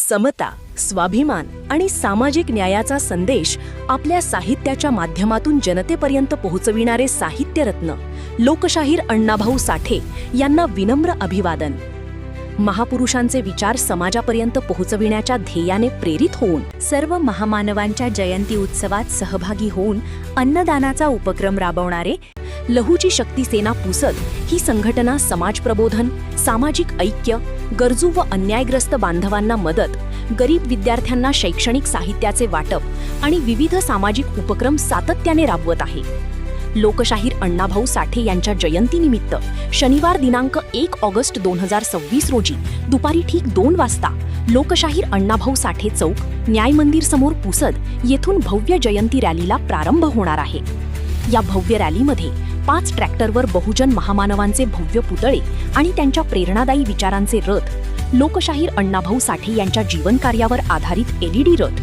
समता, स्वाभिमान आणि सामाजिक न्यायाचा संदेश आपल्या साहित्याच्या माध्यमातून जनतेपर्यंत पोहोचविणारे साहित्यरत्न लोकशाहीर अण्णाभाऊ साठे यांना विनम्र अभिवादन। महापुरुषांचे विचार समाजापर्यंत पोहोचविण्याच्या ध्येयाने प्रेरित होऊन सर्व महामानवांच्या जयंती उत्सवात सहभागी होऊन अन्नदानाचा उपक्रम राबवणारे लहुजी शक्ती सेना पुसद ही संघटना समाज प्रबोधन, सामाजिक ऐक्य, गरजू व अन्यायग्रस्त बांधवांना मदत, गरीब विद्यार्थ्यांना शैक्षणिक साहित्याचे वाटप आणि विविध सामाजिक उपक्रम सातत्याने राबवत आहे। लोकशाहीर अण्णाभाऊ साठे यांच्या जयंतीनिमित्त शनिवार दिनांक 1 ऑगस्ट 2026 रोजी दुपारी ठीक 2 वाजता लोकशाहीर अण्णाभाऊ साठे चौक, न्याय मंदिर समोर पुसद येथून भव्य जयंती रॅलीला प्रारंभ होणार आहे। या भव्य रॅलीमध्ये 5 ट्रॅक्टरवर बहुजन महामानवांचे भव्य पुतळे आणि त्यांच्या प्रेरणादायी विचारांचे रथ, लोकशाहीर अण्णाभाऊ साठे यांच्या जीवनकार्यावर आधारित LED रथ,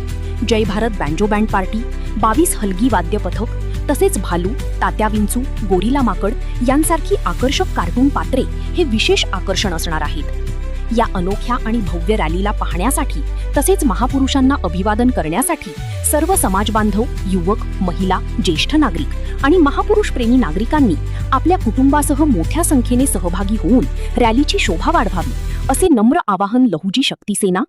जय भारत बँजो बँड पार्टी, 22 हलगी वाद्य पथक तसेच भालू, तात्या विंचू, गोरिला माकड यांसारखी आकर्षक कार्टून पात्रे हे विशेष आकर्षण असणार आहेत। या अनोख्या आणि भव्य रॅलीला पाहण्यासाठी तसेच महापुरुषांना अभिवादन करण्यासाठी सर्व समाजबांधव, युवक, महिला, ज्येष्ठ नागरिक आणि महापुरुष प्रेमी नागरिकांनी आपल्या कुटुंबासह मोठ्या संख्येने सहभागी होऊन रॅलीची शोभा वाढवावी असे नम्र आवाहन लहुजी शक्ती सेना